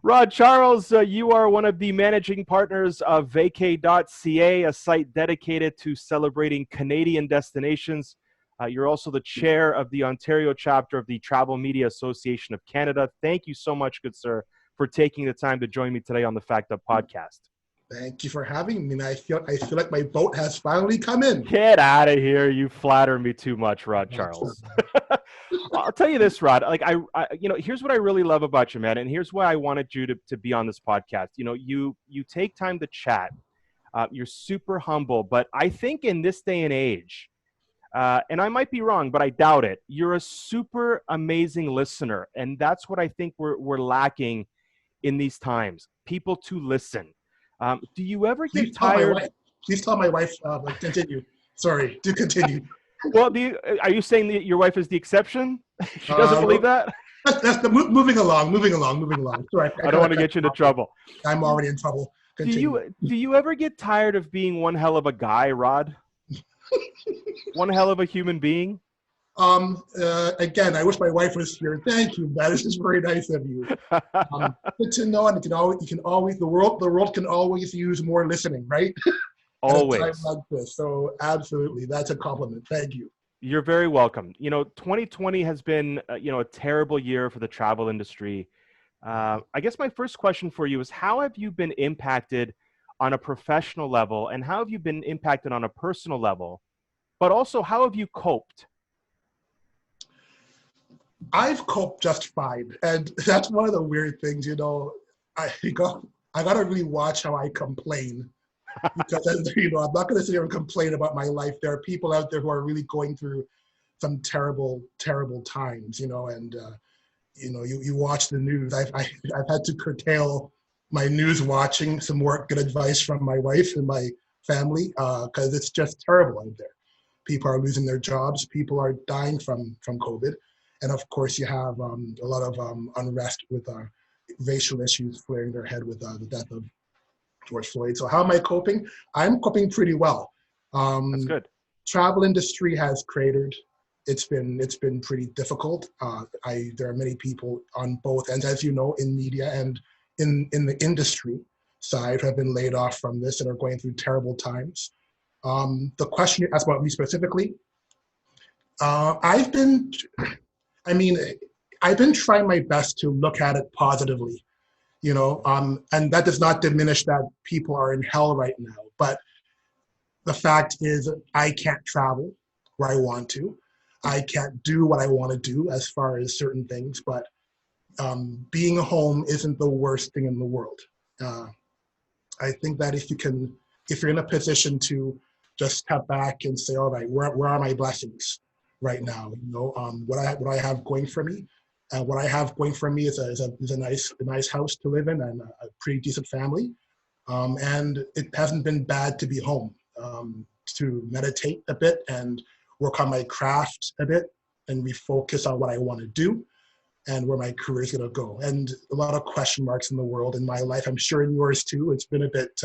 Rod Charles, you are one of the managing partners of Vacay.ca, a site dedicated to celebrating Canadian destinations. You're also the chair of the Ontario chapter of the Travel Media Association of Canada. Thank you so much, good sir, for taking the time to join me today on the Fact Up podcast. Thank you for having me. I feel like my boat has finally come in. Get out of here. You flatter me too much, Rod Charles. I'll tell you this, Rod. Here's what I really love about you, man, and here's why I wanted you to be on this podcast. You take time to chat. You're super humble, but I think in this day and age, and I might be wrong, but I doubt it, you're a super amazing listener, and that's what I think we're lacking in these times. People to listen. Do you ever get tired? Please tell my wife. Continue. Sorry, to continue. Well, are you saying that your wife is the exception? She doesn't believe that? Moving along. Sorry, I don't want to get you into trouble. I'm already in trouble. Continue. Do you ever get tired of being one hell of a guy, Rod? One hell of a human being? Again, I wish my wife was here. Thank you, man. This is very nice of you. Good to know, and the world can always use more listening, right? Always. At a time like this. So absolutely, that's a compliment. Thank you. You're very welcome. 2020 has been, a terrible year for the travel industry. I guess my first question for you is, how have you been impacted on a professional level, and how have you been impacted on a personal level? But also, how have you coped? I've coped just fine, and that's one of the weird things. I gotta really watch how I complain, because I'm not gonna sit here and complain about my life. There are people out there who are really going through some terrible, terrible times. And you watch the news. I've had to curtail my news watching, some more good advice from my wife and my family, because it's just terrible out there. People are losing their jobs. People are dying from COVID. And of course, you have a lot of unrest with racial issues flaring their head with the death of George Floyd. So how am I coping? I'm coping pretty well. That's good. Travel industry has cratered. It's been pretty difficult. There are many people on both ends, as you know, in media and in the industry side, who have been laid off from this and are going through terrible times. The question you asked about me specifically, I've been trying my best to look at it positively, and that does not diminish that people are in hell right now. But the fact is, I can't travel where I want to. I can't do what I want to do as far as certain things, but being home isn't the worst thing in the world. I think that if you're in a position to just step back and say, all right, where are my blessings right now? What I have going for me, and what I have going for me is a nice house to live in and a pretty decent family, and it hasn't been bad to be home, to meditate a bit and work on my craft a bit and refocus on what I want to do and where my career is going to go. And a lot of question marks in the world, in my life, I'm sure in yours too. It's been a bit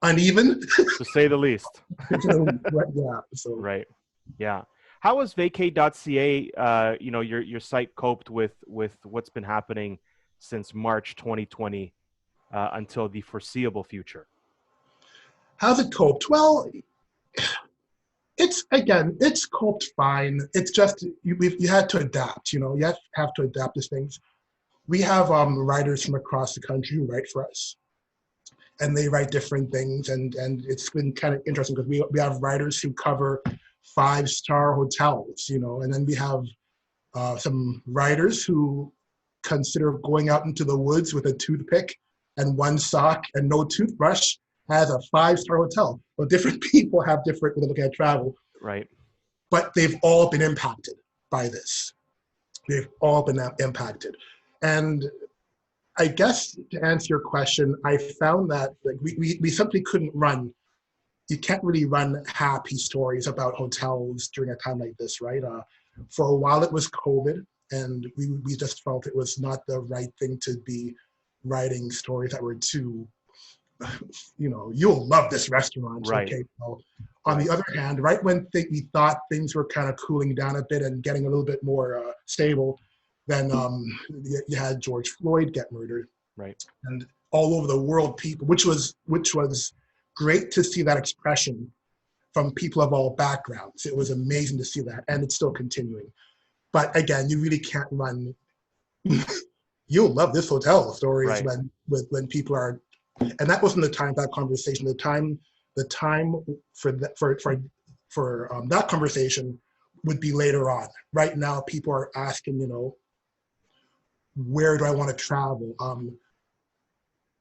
uneven, to say the least. Yeah. So. Right. Yeah. How has Vacay.ca, your site coped with what's been happening since March 2020 until the foreseeable future? How's it coped? Well, it's coped fine. It's just you had to adapt. You have to adapt to things. We have writers from across the country who write for us, and they write different things, and it's been kind of interesting because we have writers who cover 5-star hotels, and then we have some writers who consider going out into the woods with a toothpick and one sock and no toothbrush as a 5-star hotel. Well, different people have different when they look at travel. Right. But they've all been impacted by this. They've all been impacted. And I guess to answer your question, I found that we simply couldn't run. You can't really run happy stories about hotels during a time like this, right? For a while it was COVID, and we just felt it was not the right thing to be writing stories that were too, you'll love this restaurant. Right. Okay. Well, on the other hand, right when we thought things were kind of cooling down a bit and getting a little bit more stable, Then you had George Floyd get murdered, Right. and all over the world, people, which was great to see that expression from people of all backgrounds. It was amazing to see that, and it's still continuing. But again, you really can't run. You'll love this hotel stories Right. when people are, and that wasn't the time for that conversation. The time for that conversation would be later on. Right now, people are asking, where do I want to travel?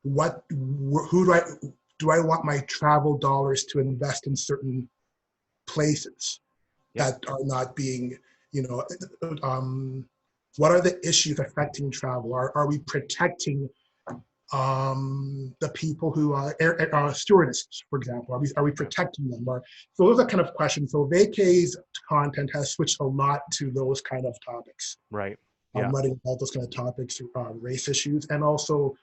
Who do I want my travel dollars to invest in certain places that are not being, what are the issues affecting travel? Are we protecting the people who are stewardesses, for example? Are we protecting them? So those are kind of questions. So Vacay's content has switched a lot to those kind of topics. Right. Yeah. Writing about those kind of topics, race issues, and also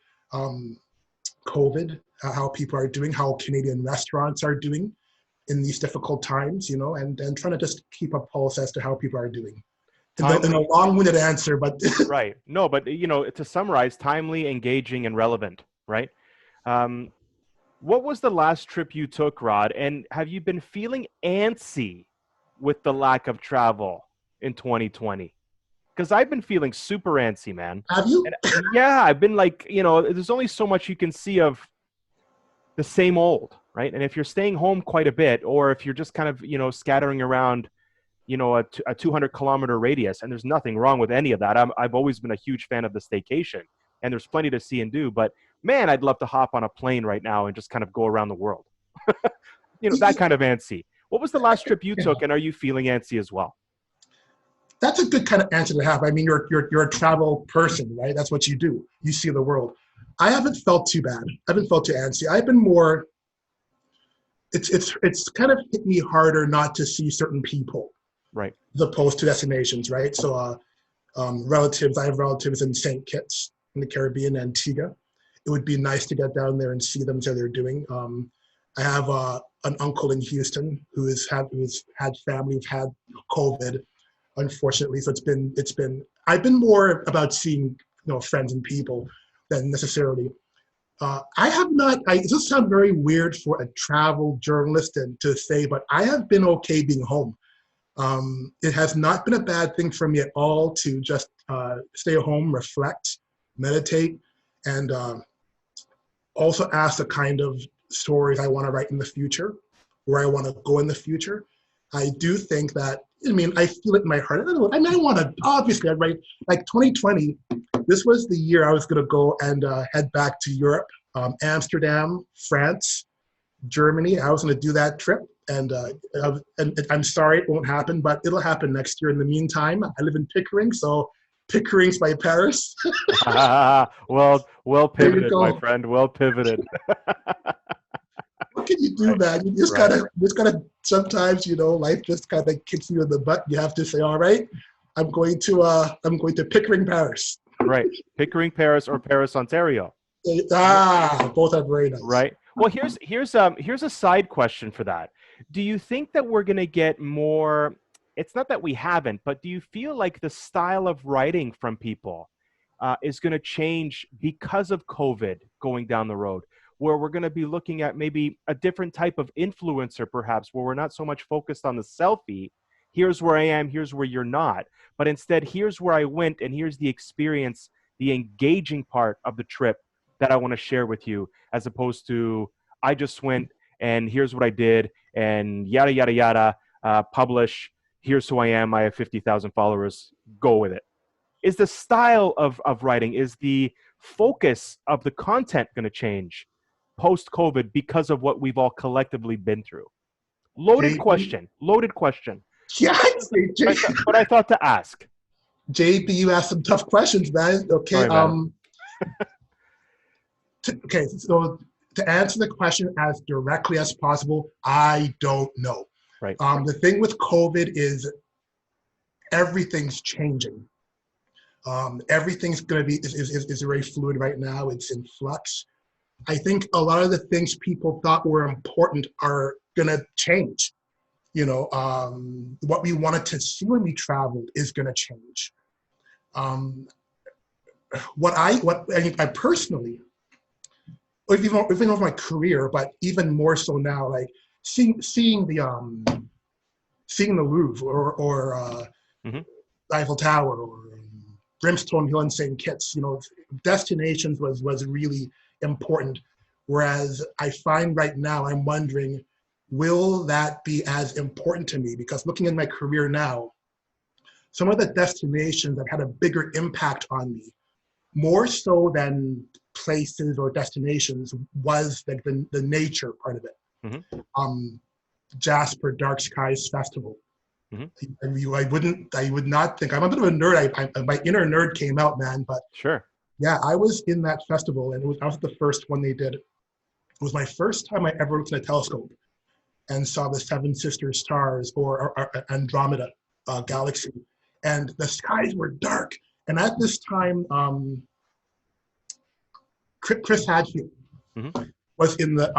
COVID, how people are doing, how Canadian restaurants are doing in these difficult times, and trying to just keep a pulse as to how people are doing. In a long-winded answer, but right. No, but to summarize, timely, engaging, and relevant. Right. What was the last trip you took, Rod? And have you been feeling antsy with the lack of travel in 2020? Because I've been feeling super antsy, man. Have you? And, yeah, I've been like, there's only so much you can see of the same old, right? And if you're staying home quite a bit, or if you're just kind of, scattering around, a 200-kilometer radius, and there's nothing wrong with any of that. I've always been a huge fan of the staycation, and there's plenty to see and do. But man, I'd love to hop on a plane right now and just kind of go around the world. That kind of antsy. What was the last trip you took, and are you feeling antsy as well? That's a good kind of answer to have. I mean, you're a travel person, right? That's what you do. You see the world. I haven't felt too bad. I haven't felt too antsy. I've been more. It's kind of hit me harder not to see certain people. Right. As opposed to destinations, right? So relatives, I have relatives in St. Kitts in the Caribbean, Antigua. It would be nice to get down there and see them, how they're doing. I have an uncle in Houston who's had family who've had COVID, unfortunately. So I've been more about seeing friends and people than necessarily. I have not. It does sound very weird for a travel journalist to say, but I have been okay being home. It has not been a bad thing for me at all to just stay at home, reflect, meditate, and also ask the kind of stories I want to write in the future, where I want to go in the future. I do think that, I feel it in my heart. I want to, obviously, I'd write, like 2020, this was the year I was going to go and head back to Europe, Amsterdam, France, Germany. I was going to do that trip. And I'm sorry it won't happen, but it'll happen next year. In the meantime, I live in Pickering, so Pickering's by Paris. Well pivoted, my friend. Well pivoted. What can you do, right, man? You just gotta. Sometimes, life just kind of kicks you in the butt. You have to say, "All right, I'm going to Pickering, Paris." Right, Pickering, Paris, or Paris, Ontario. Both are very nice. Right. Well, here's a side question for that. Do you think that we're going to get more? It's not that we haven't, but do you feel like the style of writing from people is going to change because of COVID going down the road, where we're going to be looking at maybe a different type of influencer, perhaps, where we're not so much focused on the selfie. Here's where I am, here's where you're not. But instead, here's where I went, and here's the experience, the engaging part of the trip that I want to share with you, as opposed to I just went and here's what I did and yada, yada, yada, publish, here's who I am, I have 50,000 followers, go with it. Is the style of writing, is the focus of the content going to change post-COVID because of what we've all collectively been through? Loaded question. Yeah, but I thought to ask. JB, you asked some tough questions, man. Okay. Sorry, man. Okay, so to answer the question as directly as possible, I don't know. Right. The thing with COVID is everything's changing. Everything's going to be is very fluid right now. It's in flux. I think a lot of the things people thought were important are going to change. What we wanted to see when we traveled is going to change. Um, I personally, even over my career, but even more so now, like seeing the Louvre or Hmm. Eiffel Tower or Brimstone Hill in St. Kitts, destinations was really important. Whereas I find right now, I'm wondering, will that be as important to me? Because looking in my career now, some of the destinations that had a bigger impact on me, more so than places or destinations, was like the nature part of it. Hmm. Jasper Dark Skies Festival. Hmm. I would not think, I'm a bit of a nerd. My inner nerd came out, man. But Sure. yeah, I was in that festival, and I was the first one they did. It was my first time I ever looked in a telescope and saw the Seven Sister Stars or Andromeda galaxy, and the skies were dark. And at this time, Chris Hadfield Hmm. was in the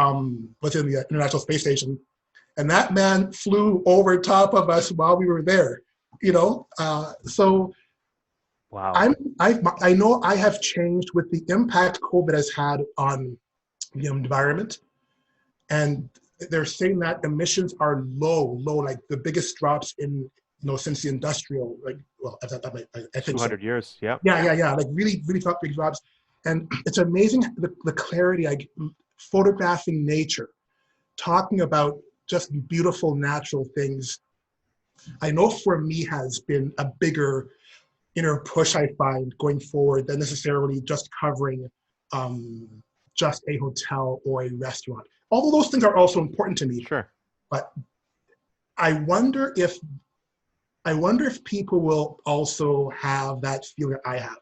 International Space Station, and that man flew over top of us while we were there. So Wow. I know I have changed with the impact COVID has had on the environment, and they're saying that emissions are low, like the biggest drops in since the industrial, like, well, I think so. 200 years. Yeah. Yeah, like really really big drops, and it's amazing the clarity I get photographing nature, talking about just beautiful natural things. I know for me has been a bigger inner push I find going forward than necessarily just covering um, just a hotel or a restaurant. Although those things are also important to me, Sure. but I wonder if people will also have that feeling I have.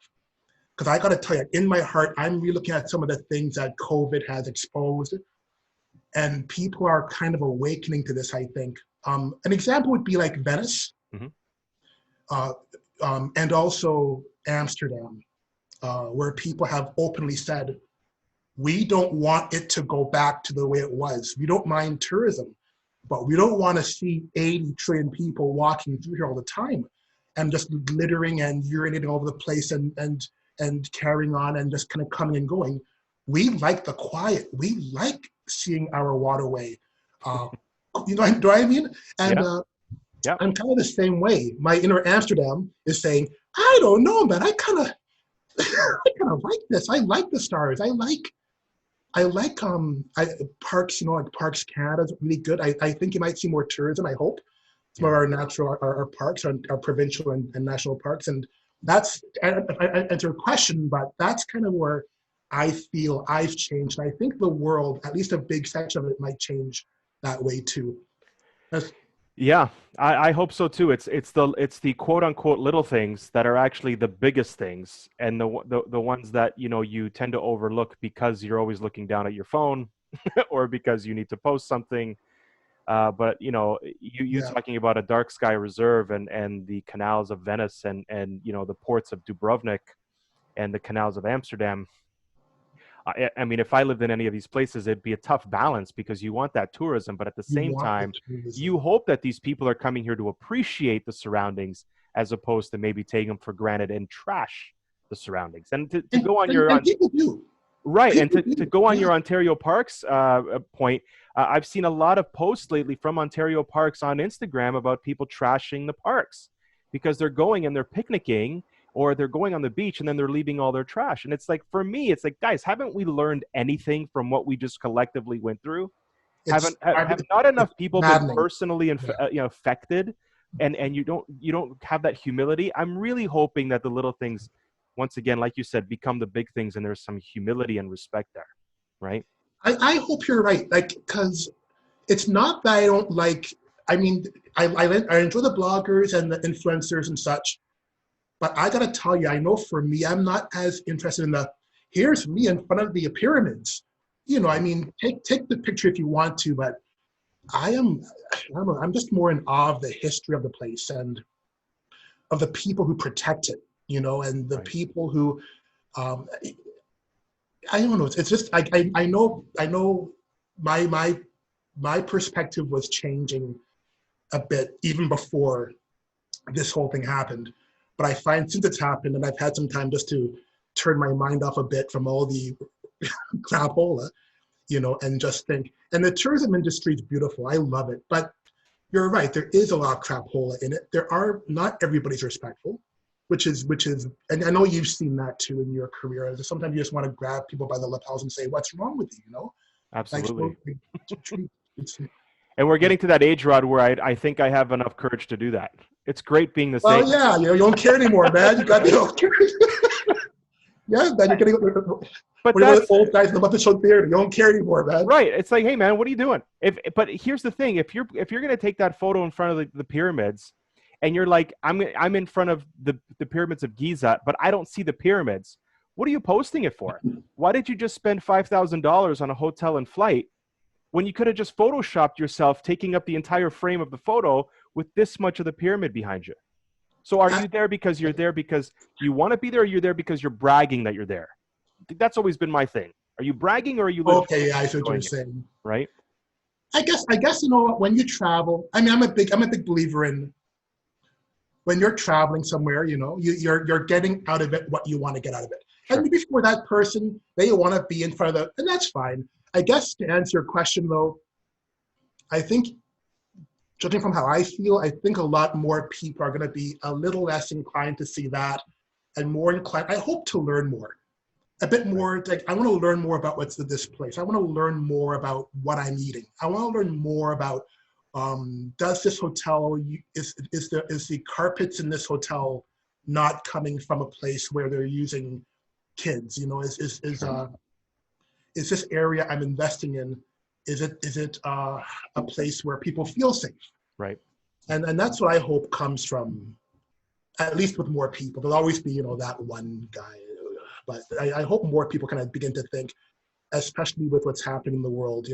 Because I got to tell you, in my heart, I'm really looking at some of the things that COVID has exposed, and people are kind of awakening to this, I think. An example would be like Venice, Hmm. uh, and also Amsterdam, where people have openly said, we don't want it to go back to the way it was. We don't mind tourism, but we don't want to see 80 trillion people walking through here all the time and just glittering and urinating all over the place and carrying on and just kind of coming and going. We like the quiet. We like seeing our waterway. Uh, do I mean? And Yeah. Yeah. I'm kind of the same way. My inner Amsterdam is saying, I don't know, man. I kind of like this. I like the stars. I like parks, like Parks Canada is really good. I think you might see more tourism, I hope. Some Yeah. of our natural, our parks, our provincial and national parks. And that's, answer a question, but that's kind of where I feel I've changed. And I think the world, at least a big section of it, might change that way too. That's, Yeah, I hope so too. It's the quote unquote little things that are actually the biggest things, and the ones that you tend to overlook because you're always looking down at your phone, or because you need to post something. But you yeah, talking about a dark sky reserve and the canals of Venice and the ports of Dubrovnik and the canals of Amsterdam. I mean, if I lived in any of these places, it'd be a tough balance because you want that tourism, but at the you same want the time, tourism. you hope that these people are coming here to appreciate the surroundings as opposed to maybe taking them for granted and trash the surroundings. And to And, go on and, your and people do. right, and People to do. go on Yeah. your Ontario Parks point, I've seen a lot of posts lately from Ontario Parks on Instagram about people trashing the parks because they're going and they're picnicking or they're going on the beach and then they're leaving all their trash. And it's like, for me, it's like, guys, haven't we learned anything from what we just collectively went through? Have not It's enough people been maddening. personally Yeah. affected, and you don't have that humility? I'm really hoping that the little things, once again, like you said, become the big things, and there's some humility and respect there, right? I hope you're right. Like, because it's not that I don't like, I mean, I enjoy the bloggers and the influencers and such, but I gotta tell you, I know for me, I'm not as interested in here's me in front of the pyramids. I Mhm. mean, take the picture if you want to, but I am, I don't know, I'm just more in awe of the history of the place and of the people who protect it, and the Right. people who, um, I don't know, it's just, I know my perspective was changing a bit even before this whole thing happened. But I find since it's happened and I've had some time just to turn my mind off a bit from all the crapola, and just think. And the tourism industry is beautiful. I love it. But you're right. There is a lot of crapola in it. Not everybody's respectful, which is, and I know you've seen that too in your career. Sometimes you just want to grab people by the lapels and say, "What's wrong with you?" Absolutely. Like, and we're getting to that age, Rod, where I think I have enough courage to do that. It's great being the well, same. yeah, you don't care anymore, man. You got yeah, man, you're getting. But that's old guys in the Muppet Show theater. You don't care anymore, man. Right. It's like, hey, man, what are you doing? But here's the thing: if you're going to take that photo in front of the pyramids, and you're like, I'm in front of the pyramids of Giza, but I don't see the pyramids. What are you posting it for? Why did you just spend $5,000 on a hotel and flight when you could have just photoshopped yourself taking up the entire frame of the photo with this much of the pyramid behind you? So are you there because you're there because you want to be there, or you're there because you're bragging that you're there? That's always been my thing. Are you bragging, or are you okay? Yeah, I see what you're saying. Right. I guess when you travel. I mean, I'm a big believer in when you're traveling somewhere. You're getting out of it what you want to get out of it. Sure. And maybe for that person, they want to be in front of and that's fine. I guess to answer your question though, I think, judging from how I feel, I think a lot more people are going to be a little less inclined to see that, and more inclined. I hope to learn more. A bit more, like I want to learn more about what's in this place. I want to learn more about what I'm eating. I want to learn more about does this hotel is the carpets in this hotel not coming from a place where they're using kids? Is this area I'm investing in? Is it a place where people feel safe? Right. And that's what I hope comes from, at least with more people. There'll always be that one guy. But I hope more people kind of begin to think, especially with what's happening in the world,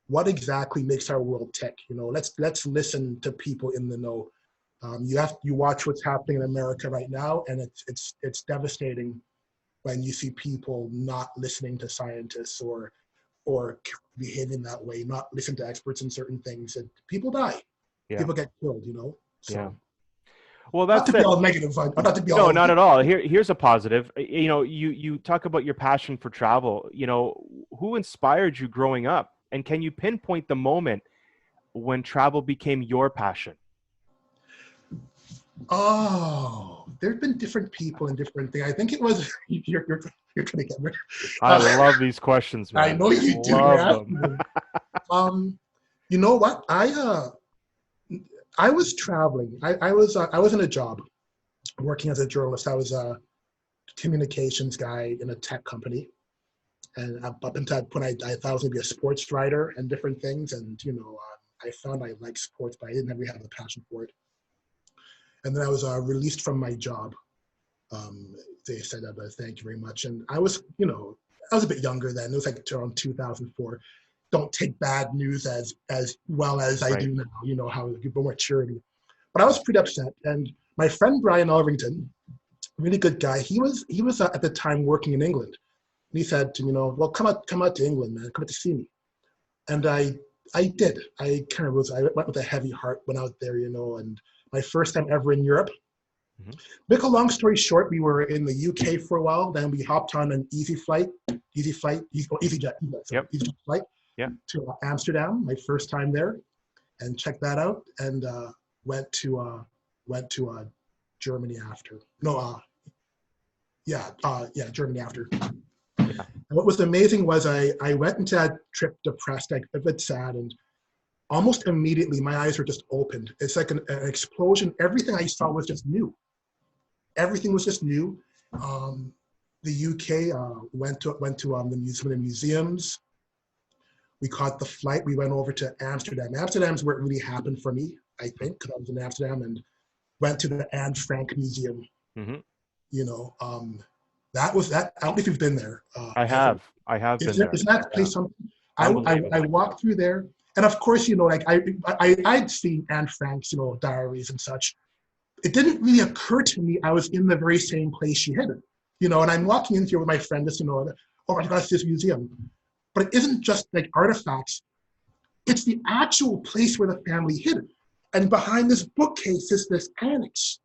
what exactly makes our world tick? Let's listen to people in the know. You watch what's happening in America right now, and it's devastating when you see people not listening to scientists or behaving that way, not listening to experts in certain things. And people die. Yeah. People get killed. So. Yeah. Well, that's not to be all negative. No, not at all. Here's a positive. You talk about your passion for travel. Who inspired you growing up, and can you pinpoint the moment when travel became your passion? Oh, there've been different people and different things. I think it was you're trying to get rid. I love these questions, man. I know you do. Love them. You know what? I was traveling. I was in a job working as a journalist. I was a communications guy in a tech company. And up until that point, I thought I was going to be a sports writer and different things. And, I found I liked sports, but I didn't really have the passion for it. And then I was released from my job. They said, thank you very much. And I was, I was a bit younger then. It was like around 2004. Don't take bad news as well as I do now, how people more maturity. But I was pretty upset. And my friend Brian Elrington, really good guy, he was at the time working in England. And he said to me, well, come out to England, man, come out to see me. And I did. I went with a heavy heart, went out there, and my first time ever in Europe. Mm-hmm. Make a long story short, we were in the UK for a while. Then we hopped on an EasyJet flight. Yeah. To Amsterdam, my first time there, and checked that out, and went to Germany after. Germany after. Yeah. And what was amazing was I went into that trip depressed, like a bit sad, and almost immediately my eyes were just opened. It's like an explosion. Everything I saw was just new. Everything was just new. The UK went to the museums. We caught the flight. We went over to Amsterdam. Amsterdam's where it really happened for me, I think, because I was in Amsterdam and went to the Anne Frank Museum. Mm-hmm. That was that. I don't know if you've been there. I have been there. Isn't that place something? I walked through there, and of course, I'd seen Anne Frank's, diaries and such. It didn't really occur to me I was in the very same place she hid it. And I'm walking in here with my friend, oh my gosh, this museum. But it isn't just like artifacts. It's the actual place where the family hid it. And behind this bookcase is this annex.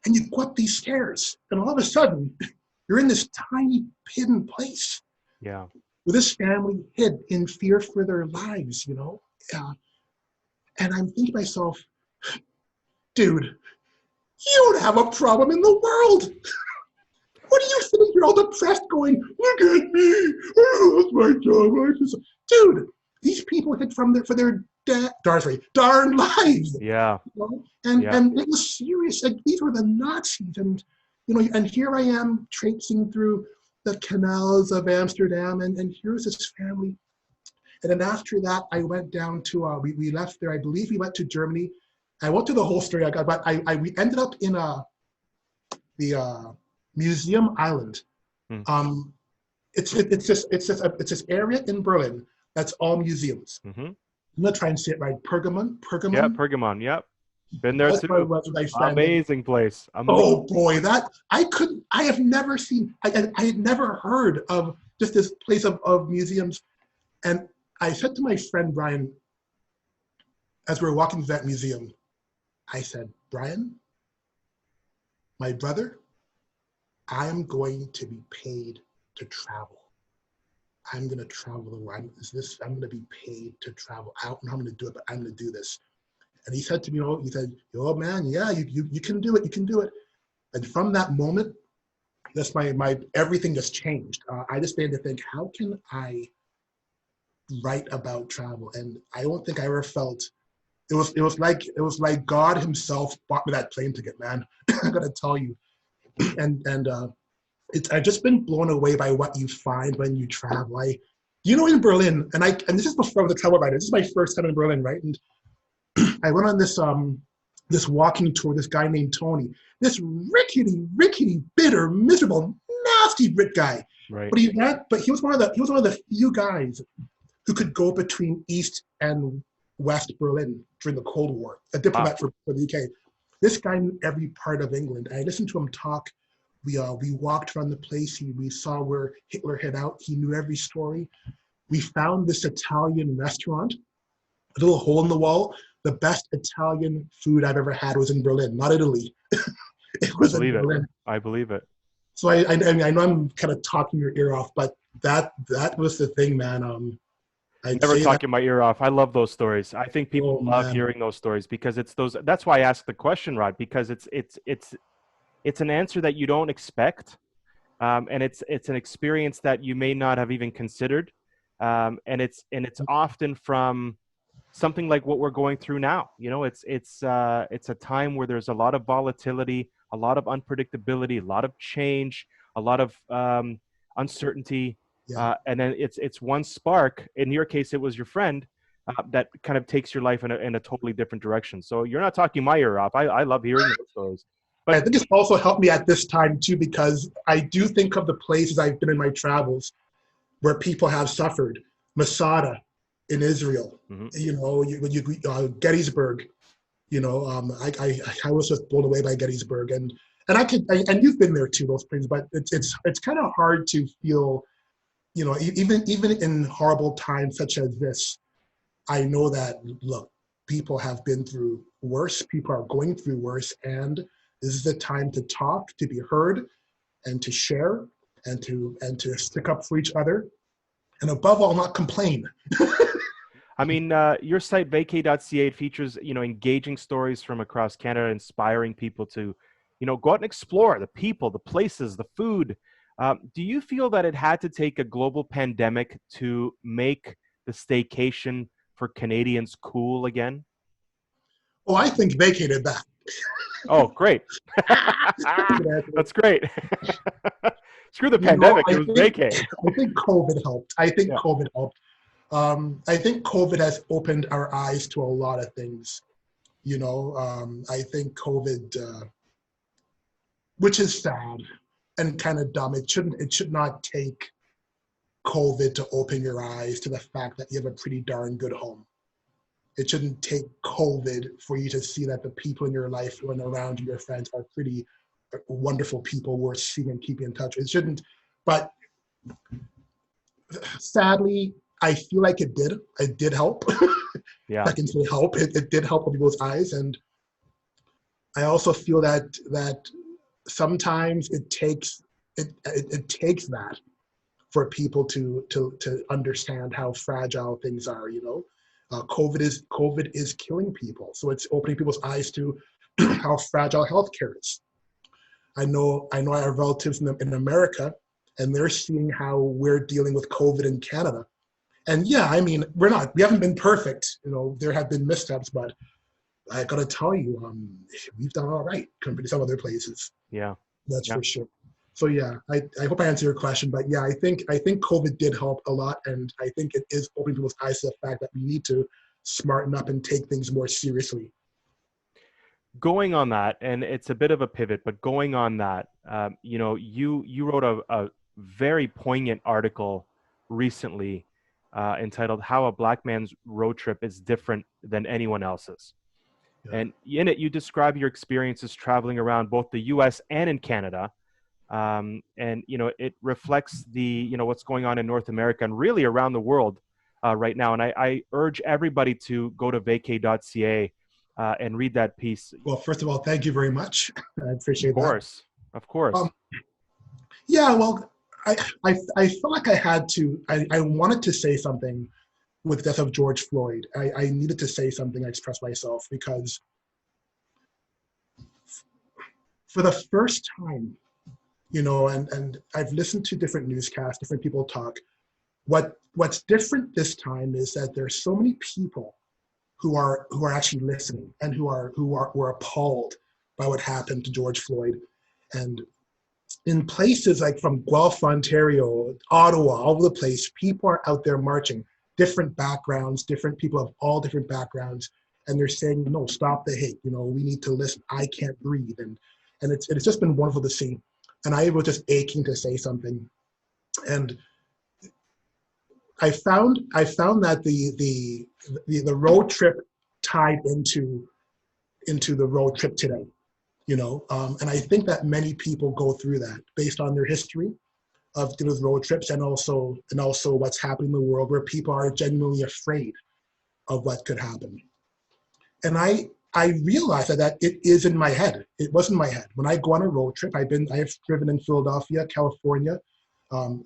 and you go up these stairs, and all of a sudden, you're in this tiny hidden place. Yeah. With this family hid in fear for their lives, you know? And I'm thinking to myself, dude, you don't have a problem in the world. What are you sitting here all depressed going, look at me, I lost my job. Dude, these people hid for their darn lives. Yeah. You know? And it was serious. And these were the Nazis. And, you know, and here I am traipsing through the canals of Amsterdam, and here's this family. And then after that, I went down to, we left there, I believe we went to Germany. I went to the whole story, but we ended up in the Museum Island. It's this area in Berlin that's all museums. Mm-hmm. I'm gonna try and say it right. Pergamon. Yeah, Pergamon. Yep. Been there That's too. where I was with my friend. Amazing place. Oh boy, I have never seen. I had never heard of just this place of museums, and I said to my friend Brian, as we were walking to that museum, I said, Brian, my brother, I am going to be paid to travel. I'm going to travel the world. I'm going to be paid to travel. I don't know how I'm going to do it, but I'm going to do this. And he said to me, he said, oh man, yeah, you can do it. You can do it. And from that moment, that's my everything just changed. I just began to think, how can I write about travel? And I don't think I ever felt, it was like God himself bought me that plane ticket, man. I got to tell you. And I've just been blown away by what you find when you travel. In Berlin, and this is before the travel writer. This is my first time in Berlin, right? And I went on this walking tour. This guy named Tony, this rickety, bitter, miserable, nasty Brit guy. Right. But he was one of the few guys who could go between East and West Berlin during the Cold War. A diplomat for the UK. This guy knew every part of England. I listened to him talk. We walked around the place. We saw where Hitler hid out. He knew every story. We found this Italian restaurant, a little hole in the wall. The best Italian food I've ever had was in Berlin, not Italy. It was in Berlin. I believe it. So I know I'm kind of talking your ear off, but that was the thing, man. Never talking my ear off. I love those stories. I think people love hearing those stories because it's those. That's why I asked the question, Rod, because it's an answer that you don't expect, and it's an experience that you may not have even considered, and it's often from something like what we're going through now. You know, it's a time where there's a lot of volatility, a lot of unpredictability, a lot of change, a lot of uncertainty. Yeah. And then it's one spark. In your case, it was your friend that kind of takes your life in a totally different direction. So you're not talking my ear off. I love hearing those stories. But I think it's also helped me at this time too, because I do think of the places I've been in my travels where people have suffered. Masada in Israel, you know, Gettysburg, you know, I was just blown away by Gettysburg, and you've been there too, those places, but it's kind of hard to feel. You know, even in horrible times such as this, I know that, look, people have been through worse, people are going through worse, and this is the time to talk, to be heard, and to share, and to stick up for each other, and above all, not complain. I mean, your site, Vacay.ca, features, you know, engaging stories from across Canada, inspiring people to, you know, go out and explore the people, the places, the food. Do you feel that it had to take a global pandemic to make the staycation for Canadians cool again? Oh, I think Vacay did that. Oh, great. That's great. Screw the pandemic. It was Vacay. I think COVID helped. COVID helped. I think COVID has opened our eyes to a lot of things. You know, I think COVID, which is sad and kind of dumb. It should not take COVID to open your eyes to the fact that you have a pretty darn good home. It shouldn't take COVID for you to see that the people in your life and around you, your friends, are pretty wonderful people worth seeing and keeping in touch with. It shouldn't, but sadly, I feel like it did help. Yeah. I can say help. It did help people's eyes. And I also feel that sometimes it takes that for people to understand how fragile things are. COVID is killing people, so it's opening people's eyes to how fragile healthcare is. I have relatives in America, and they're seeing how we're dealing with COVID in Canada. And yeah, I mean, we haven't been perfect. There have been missteps, but I gotta tell you, we've done all right compared to some other places. Yeah. That's Yeah. for sure. So yeah, I hope I answered your question, but yeah, I think COVID did help a lot, and I think it is opening people's eyes to the fact that we need to smarten up and take things more seriously. Going on that, and it's a bit of a pivot, but going on that, you wrote a very poignant article recently entitled "How a Black Man's Road Trip is Different Than Anyone Else's." Yeah. And in it, you describe your experiences traveling around both the U.S. and in Canada. And it reflects what's going on in North America and really around the world right now. And I urge everybody to go to Vacay.ca and read that piece. Well, first of all, thank you very much. I appreciate that. Of course. Yeah, well, I felt like I wanted to say something with the death of George Floyd. I needed to say something, express myself, because for the first time, and I've listened to different newscasts, different people talk. What's different this time is that there's so many people who are actually listening and who are appalled by what happened to George Floyd. And in places like from Guelph, Ontario, Ottawa, all over the place, people are out there marching, different backgrounds, different people of all different backgrounds, and they're saying, no, stop the hate. We need to listen. I can't breathe. And it's just been wonderful to see. And I was just aching to say something. And I found that the road trip tied into the road trip today, and I think that many people go through that based on their history of dealing with road trips, and also what's happening in the world, where people are genuinely afraid of what could happen. And I realized that it is in my head. It was in my head. When I go on a road trip, I have driven in Philadelphia, California,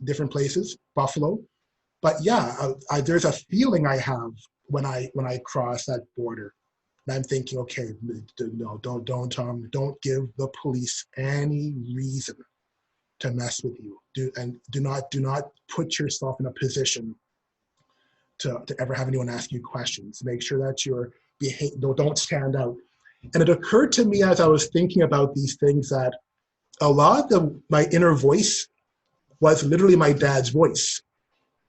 different places, Buffalo. But yeah, there's a feeling I have when I cross that border. And I'm thinking, okay, no, don't give the police any reason to mess with you. Do not put yourself in a position to ever have anyone ask you questions. Make sure that don't stand out. And it occurred to me as I was thinking about these things that a lot of my inner voice was literally my dad's voice.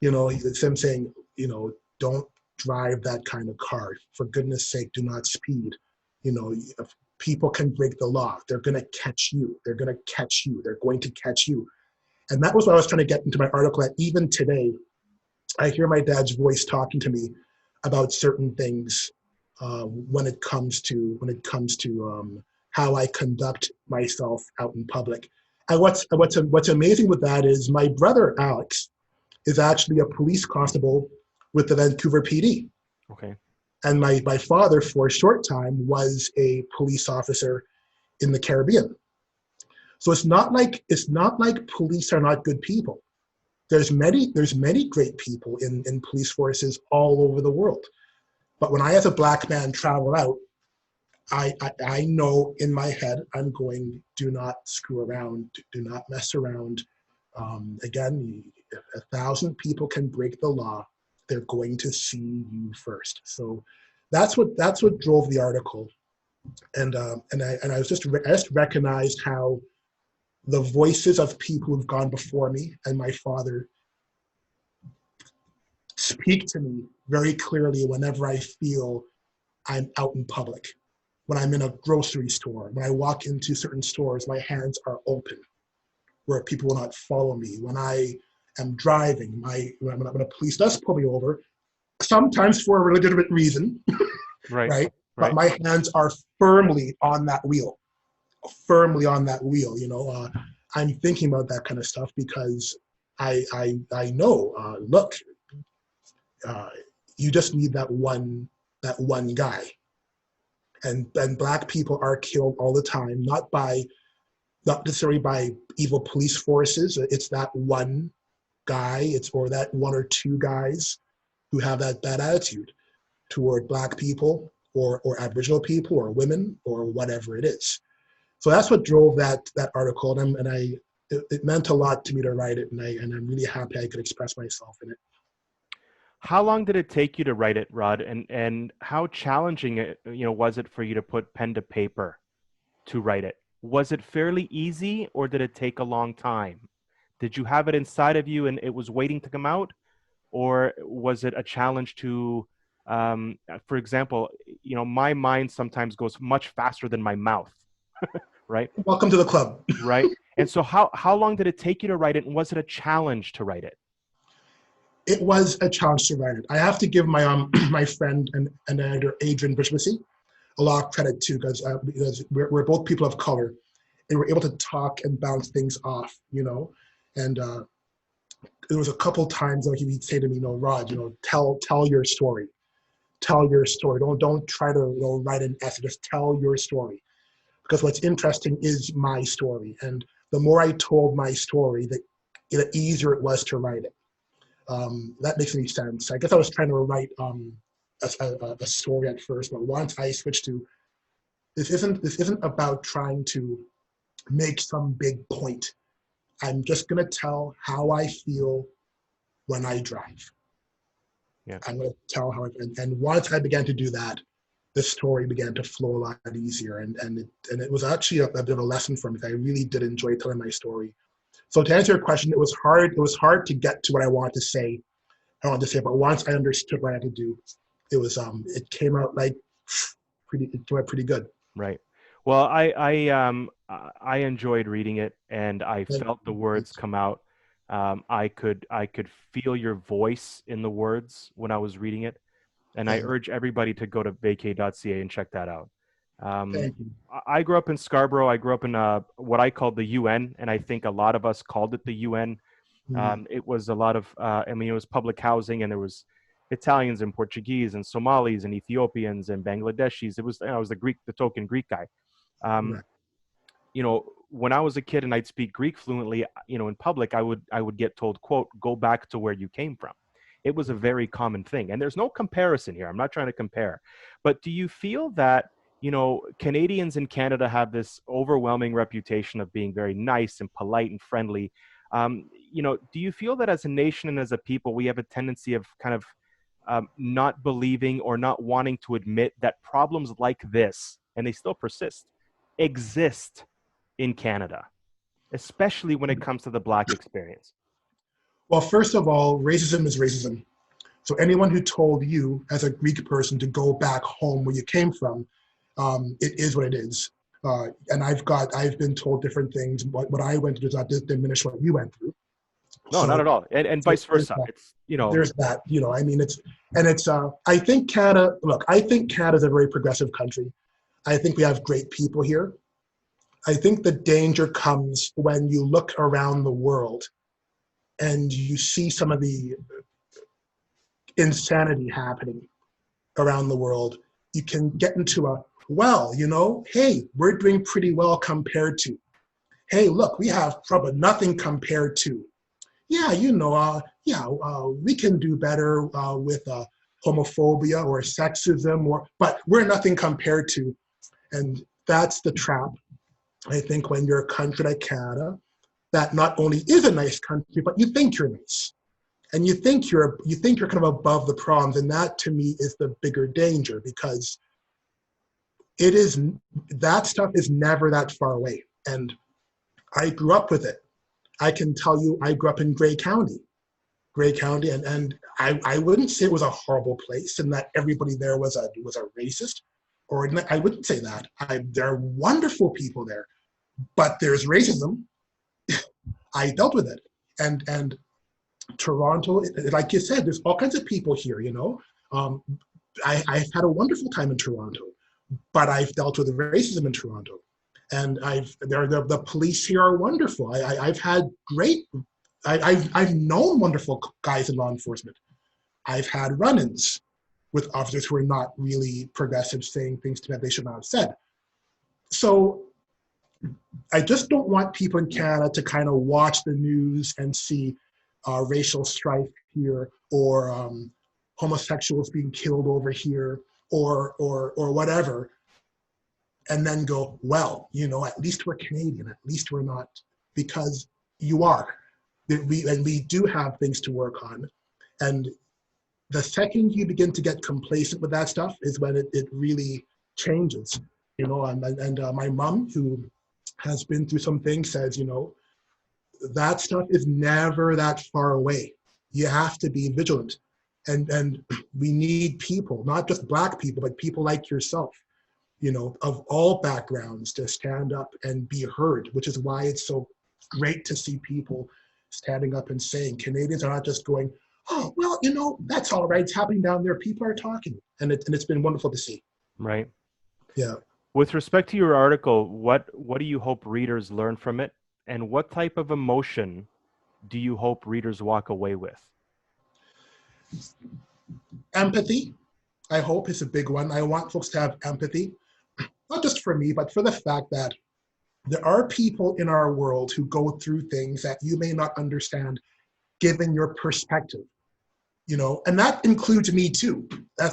It's him saying, don't drive that kind of car. For goodness sake, do not speed. If people can break the law, they're going to catch you. They're going to catch you. They're going to catch you. And that was what I was trying to get into my article, that even today, I hear my dad's voice talking to me about certain things when it comes to how I conduct myself out in public. And what's amazing with that is my brother Alex is actually a police constable with the Vancouver PD. Okay. And my father, for a short time, was a police officer in the Caribbean. So it's not like police are not good people. There's many great people in police forces all over the world. But when I, as a Black man, travel out, I know in my head I'm going, do not screw around, do not mess around. Again, if 1,000 people can break the law, they're going to see you first. So that's what drove the article. And I just recognized how the voices of people who've gone before me and my father speak to me very clearly whenever I feel I'm out in public. When I'm in a grocery store, when I walk into certain stores, my hands are open, where people will not follow me. When I am driving, when a police does pull me over, sometimes for a legitimate reason, right? But my hands are firmly on that wheel. I'm thinking about that kind of stuff because I know. Look, you just need that one guy. and Black people are killed all the time, not necessarily by evil police forces. It's that one guy, or that one or two guys who have that bad attitude toward Black people or Aboriginal people or women or whatever it is. So that's what drove that article, and it meant a lot to me to write it, and I'm really happy I could express myself in it. How long did it take you to write it, Rod? And how challenging was it for you to put pen to paper to write it? Was it fairly easy, or did it take a long time? Did you have it inside of you and it was waiting to come out? Or was it a challenge to, for example, my mind sometimes goes much faster than my mouth, right? Welcome to the club. Right. And so how long did it take you to write it? And was it a challenge to write it? It was a challenge to write it. I have to give my my friend and editor Adrian Bishmassy a lot of credit too, because we're both people of color, and we're able to talk and bounce things off, And there was a couple times that he'd say to me, Rod, tell your story. Tell your story. Don't try to write an essay. Just tell your story, because what's interesting is my story, and the more I told my story, the easier it was to write it. That makes any sense. I guess I was trying to write a story at first, but once I switched to this isn't about trying to make some big point. I'm just gonna tell how I feel when I drive. Yeah. I'm gonna tell how and once I began to do that, the story began to flow a lot easier, and it was actually a bit of a lesson for me. I really did enjoy telling my story. So to answer your question, it was hard. It was hard to get to what I wanted to say. But once I understood what I had to do, it came out pretty good. Right. Well, I enjoyed reading it, and I felt the words come out. I could feel your voice in the words when I was reading it, and I urge everybody to go to Vacay.ca and check that out. Thank you. I grew up in Scarborough. I grew up in what I called the UN, and I think a lot of us called it the UN. It was a lot of, it was public housing, and there was Italians and Portuguese and Somalis and Ethiopians and Bangladeshis. It was, I was the token Greek guy. Right. When I was a kid and I'd speak Greek fluently, in public, I would get told, quote, go back to where you came from. It was a very common thing. And there's no comparison here. I'm not trying to compare. But do you feel that, Canadians in Canada have this overwhelming reputation of being very nice and polite and friendly? Do you feel that as a nation and as a people, we have a tendency of kind of not believing or not wanting to admit that problems like this, and they still persist, exist in Canada, especially when it comes to the Black experience? Well, first of all, racism is racism. So anyone who told you as a Greek person to go back home where you came from, it is what it is. And I've been told different things. What I went through does not diminish what you went through. No, not at all. And vice versa. There's that, I think Canada's a very progressive country. I think we have great people here. I think the danger comes when you look around the world and you see some of the insanity happening around the world. You can get into hey, we're doing pretty well compared to. Hey, look, we have probably nothing compared to. Yeah, we can do better with homophobia or sexism, but we're nothing compared to. And that's the trap, I think, when you're a country like Canada, that not only is a nice country, but you think you're nice. And you think you're kind of above the problems. And that, to me, is the bigger danger, because that stuff is never that far away. And I grew up with it. I can tell you, I grew up in Grey County, and I wouldn't say it was a horrible place and that everybody there was a racist, or I wouldn't say that. There are wonderful people there, but there's racism. I dealt with it, and Toronto, like you said, there's all kinds of people here. I've had a wonderful time in Toronto, but I've dealt with racism in Toronto. And the police here are wonderful. I've known wonderful guys in law enforcement. I've had run-ins with officers who are not really progressive saying things to me that they should not have said. So I just don't want people in Canada to kind of watch the news and see racial strife here, or homosexuals being killed over here, or whatever, and then go, well, at least we're Canadian, at least we're not, because you are. We do have things to work on. And the second you begin to get complacent with that stuff is when it really changes. And my mom, who has been through some things, says, that stuff is never that far away. You have to be vigilant. And we need people, not just Black people, but people like yourself, of all backgrounds, to stand up and be heard, which is why it's so great to see people standing up and saying, Canadians are not just going, oh, well, that's all right. It's happening down there. People are talking. And it's been wonderful to see. Right. Yeah. With respect to your article, what do you hope readers learn from it? And what type of emotion do you hope readers walk away with? Empathy, I hope, is a big one. I want folks to have empathy, not just for me, but for the fact that there are people in our world who go through things that you may not understand, given your perspective, and that includes me too.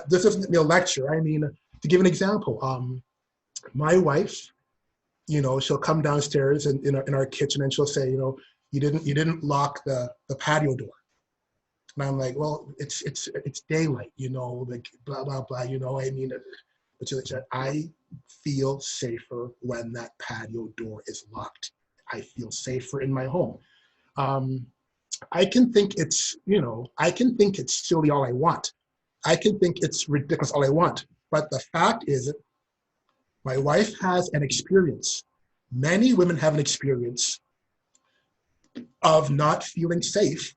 This isn't a lecture. I mean, to give an example, my wife, she'll come downstairs in our kitchen and she'll say, you didn't lock the patio door. And I'm like, well, it's daylight, like blah, blah, blah, I mean, but she said, I feel safer when that patio door is locked. I feel safer in my home. I can think it's silly all I want. I can think it's ridiculous all I want. But the fact is, my wife has an experience. Many women have an experience of not feeling safe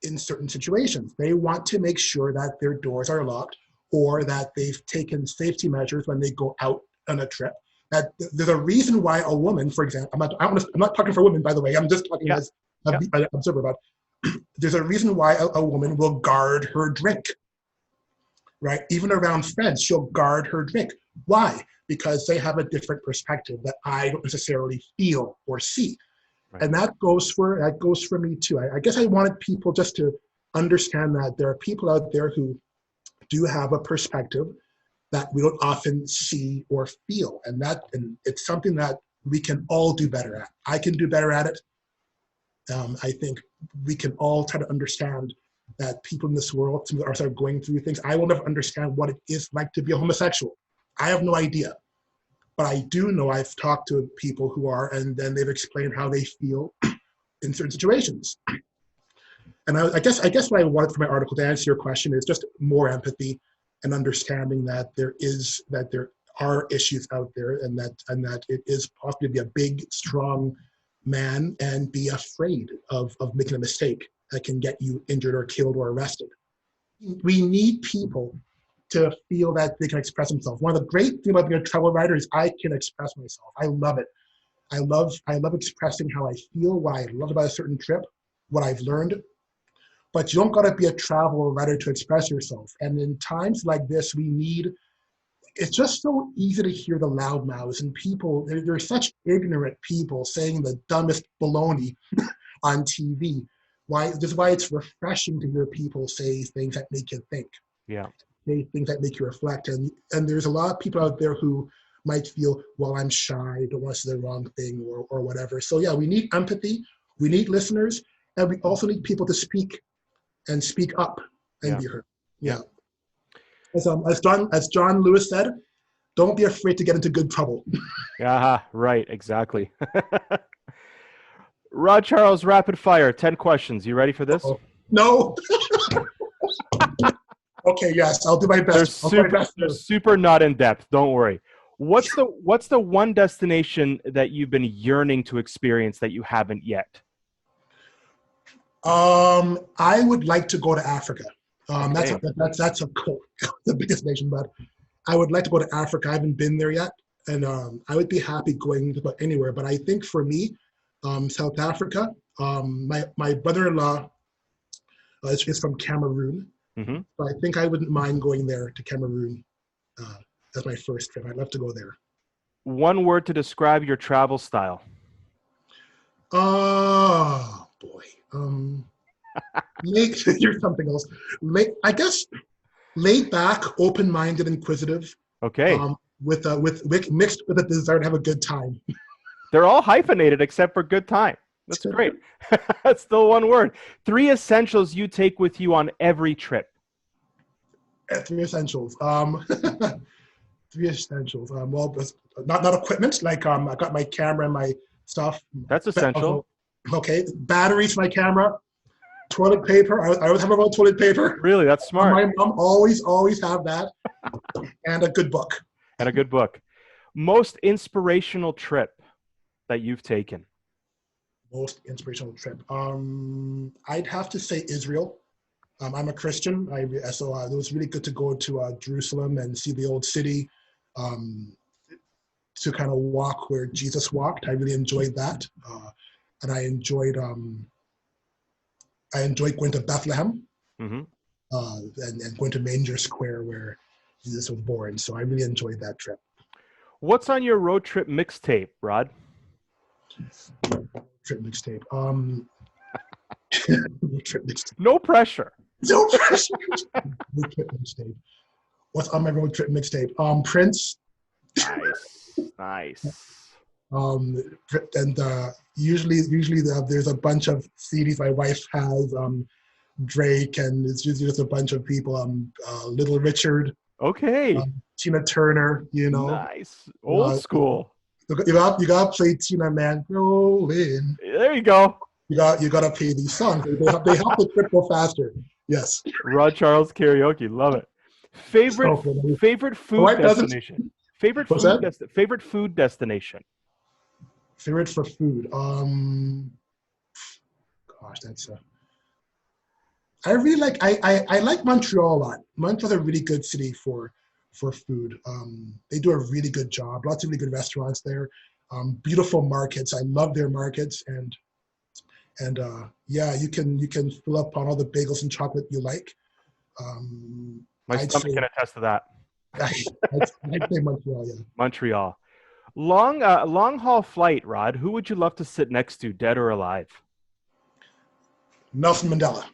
in certain situations. They want to make sure that their doors are locked, or that they've taken safety measures when they go out on a trip. That there's a reason why a woman, for example, I'm not talking for women, by the way, I'm just talking as an observer about, there's a reason why a woman will guard her drink, right? Even around friends, she'll guard her drink. Why? Because they have a different perspective that I don't necessarily feel or see. Right. And that goes for me too. I guess I wanted people just to understand that there are people out there who do have a perspective that we don't often see or feel. And it's something that we can all do better at. I can do better at it. I think we can all try to understand that people in this world are sort of going through things. I will never understand what it is like to be a homosexual. I have no idea. But I do know I've talked to people who are, and then they've explained how they feel in certain situations. And I guess what I wanted from my article, to answer your question, is just more empathy and understanding that there are issues out there, and that it is possible to be a big, strong man and be afraid of making a mistake that can get you injured or killed or arrested. We need people to feel that they can express themselves. One of the great things about being a travel writer is I can express myself. I love it. I love expressing how I feel, what I love about a certain trip, what I've learned. But you don't gotta be a travel writer to express yourself. And in times like this, it's just so easy to hear the loudmouths and people, they're such ignorant people saying the dumbest baloney on TV. This is why it's refreshing to hear people say things that make you think. Yeah. Things that make you reflect. And there's a lot of people out there who might feel, well, I'm shy, don't want to say the wrong thing or whatever. So yeah, we need empathy, we need listeners, and we also need people to speak up and be heard. Yeah. As John Lewis said, don't be afraid to get into good trouble. Right, exactly. Rod Charles, rapid fire, 10 questions. You ready for this? Uh-oh. No. Okay, yes, I'll do my best. They're super not in depth. Don't worry. What's the one destination that you've been yearning to experience that you haven't yet? I would like to go to Africa. Okay. That's the biggest nation, but I would like to go to Africa. I haven't been there yet, and I would be happy going to anywhere. But I think for me, South Africa. My brother-in-law is from Cameroon. Mm-hmm. So I think I wouldn't mind going there to Cameroon as my first trip. I'd love to go there. One word to describe your travel style. Oh boy. Here's something else. I guess laid back, open-minded, inquisitive. Okay. With mixed with a desire to have a good time. They're all hyphenated except for good time. That's great. That's still one word. 3 essentials you take with you on every trip. 3 essentials. 3 essentials. Well, not equipment. Like I got my camera and my stuff. That's essential. Okay, batteries for my camera. Toilet paper. I always have about toilet paper. Really, that's smart. My mom always have that. And a good book. And a good book. Most inspirational trip that you've taken. Most inspirational trip. I'd have to say Israel. I'm a Christian, so it was really good to go to Jerusalem and see the old city, to kind of walk where Jesus walked. I really enjoyed that, and I enjoyed going to Bethlehem, Mm-hmm. and going to Manger Square where Jesus was born. So I really enjoyed that trip. What's on your road trip mixtape, Rod? Trip mixtape. Trip mixtape. No pressure. No pressure. Trip mixtape. What's on my road trip mixtape? Prince. Nice. And usually there's a bunch of CDs my wife has. Drake, and it's usually just a bunch of people. Little Richard. Okay. Tina Turner. Nice. Old school. You gotta play Tina, man. Rolling. There you go. You gotta play these songs. They help the trip go faster. Yes. Rod Charles karaoke. Love it. Favorite food destination. Favorite food destination. Favorite for food. Gosh, that's I really like. I like Montreal a lot. Montreal's a really good city for food. They do a really good job. Lots of really good restaurants there. Beautiful markets. I love their markets, and yeah, you can fill up on all the bagels and chocolate you like. My stomach can attest to that. I'd say Montreal, yeah. Montreal. Long haul flight, Rod. Who would you love to sit next to, dead or alive? Nelson Mandela.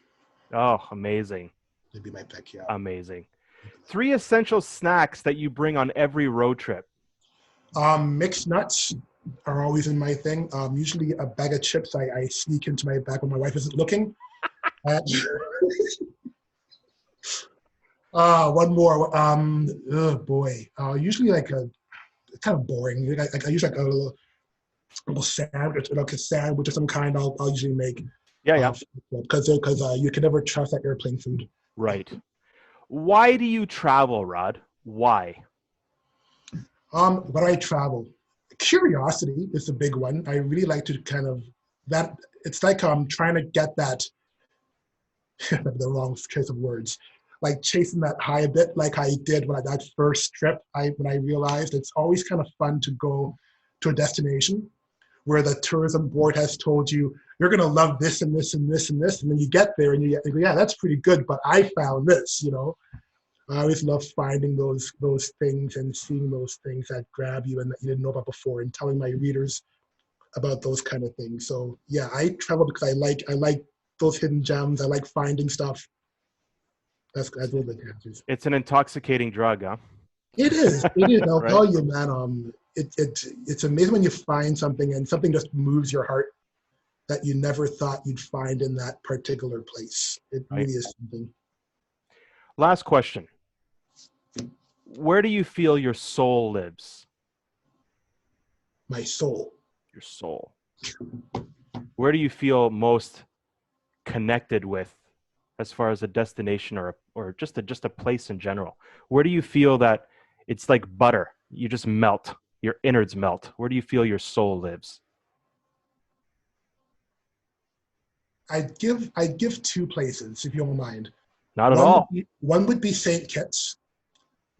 Oh, amazing. They'd be my pick, yeah. Amazing. 3 essential snacks that you bring on every road trip. Mixed nuts are always in my thing. Usually a bag of chips I sneak into my bag when my wife isn't looking. One more. Oh boy. Usually like it's kind of boring. I usually like a little sandwich, like a sandwich of some kind. I'll usually make. Yeah. Because you can never trust that airplane food. Right. Why do you travel, Rod? Why? When I travel, curiosity is a big one. I really like to kind of that. It's like trying to get that. The wrong choice of words. Like chasing that high a bit, like I did when that first trip. When I realized it's always kind of fun to go to a destination where the tourism board has told you you're going to love this and this and this and this, and then you get there and you go, yeah, that's pretty good, but I found this. I always love finding those things and seeing those things that grab you and that you didn't know about before, and telling my readers about those kind of things. So yeah, I travel because I like those hidden gems. I like finding stuff. That's what the answers. It's an intoxicating drug, huh? It is. I'll Right? tell you, man. It's amazing when you find something and something just moves your heart that you never thought you'd find in that particular place. It really is something. Last question. Where do you feel your soul lives? My soul. Your soul. Where do you feel most connected with, as far as a destination or just a place in general? Where do you feel that it's like butter? You just melt. Your innards melt. Where do you feel your soul lives? I'd give 2 places, if you don't mind. Not at all. One would be St. Kitts.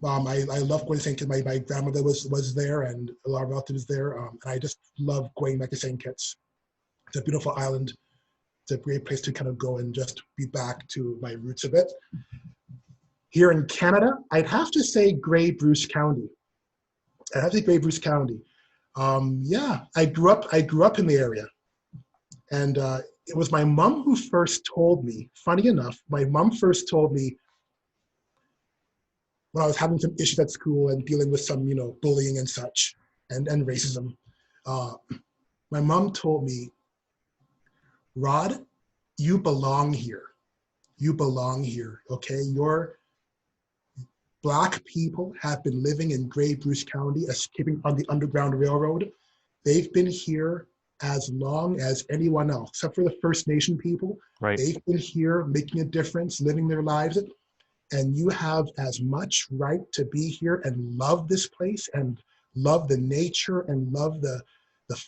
I love going to St. Kitts. My grandmother was there, and a lot of relatives there. And I just love going back to St. Kitts. It's a beautiful island. It's a great place to kind of go and just be back to my roots a bit. Here in Canada, I'd have to say Grey Bruce County. I have to say Grey Bruce County. Yeah, I grew up in the area, and it was my mom who first told me. Funny enough, my mom first told me when I was having some issues at school and dealing with some, bullying and such, and racism. My mom told me, Rod, you belong here. You belong here, okay? Black people have been living in Grey Bruce County, escaping on the Underground Railroad. They've been here as long as anyone else, except for the First Nation people. Right. They've been here making a difference, living their lives. And you have as much right to be here and love this place and love the nature and love the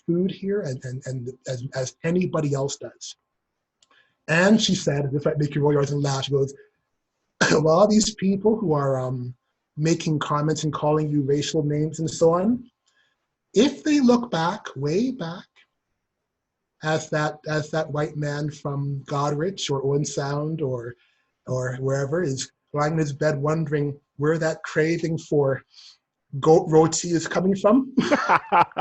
food here and as anybody else does. And she said, this might make you roll your eyes and laugh, she goes, a lot of these people who are making comments and calling you racial names and so on, if they look back, way back, as that white man from Goderich or Owen Sound or wherever is lying in his bed wondering where that craving for goat roti is coming from,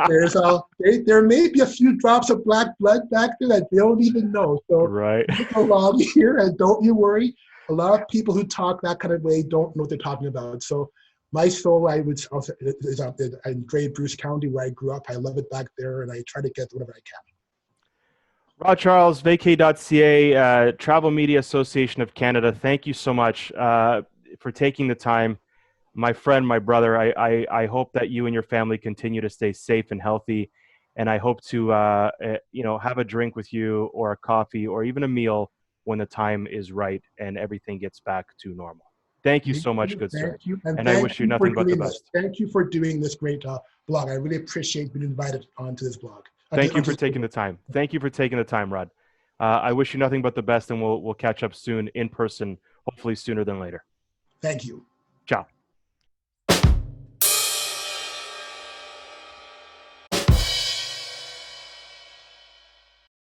there may be a few drops of black blood back there that they don't even know. So right. look along here and don't you worry. A lot of people who talk that kind of way don't know what they're talking about. So my soul, I would also is in Grey Bruce County where I grew up. I love it back there, and I try to get whatever I can. Rod Charles, Vacay.ca, Travel Media Association of Canada. Thank you so much for taking the time. My friend, my brother, I hope that you and your family continue to stay safe and healthy. And I hope to, have a drink with you or a coffee or even a meal when the time is right and everything gets back to normal. Thank you so much, good sir. Thank you. And I wish you nothing but the best. Thank you for doing this great blog. I really appreciate being invited onto this blog. Thank you for taking the time. Thank you for taking the time, Rod. I wish you nothing but the best, and we'll catch up soon in person, hopefully sooner than later. Thank you. Ciao.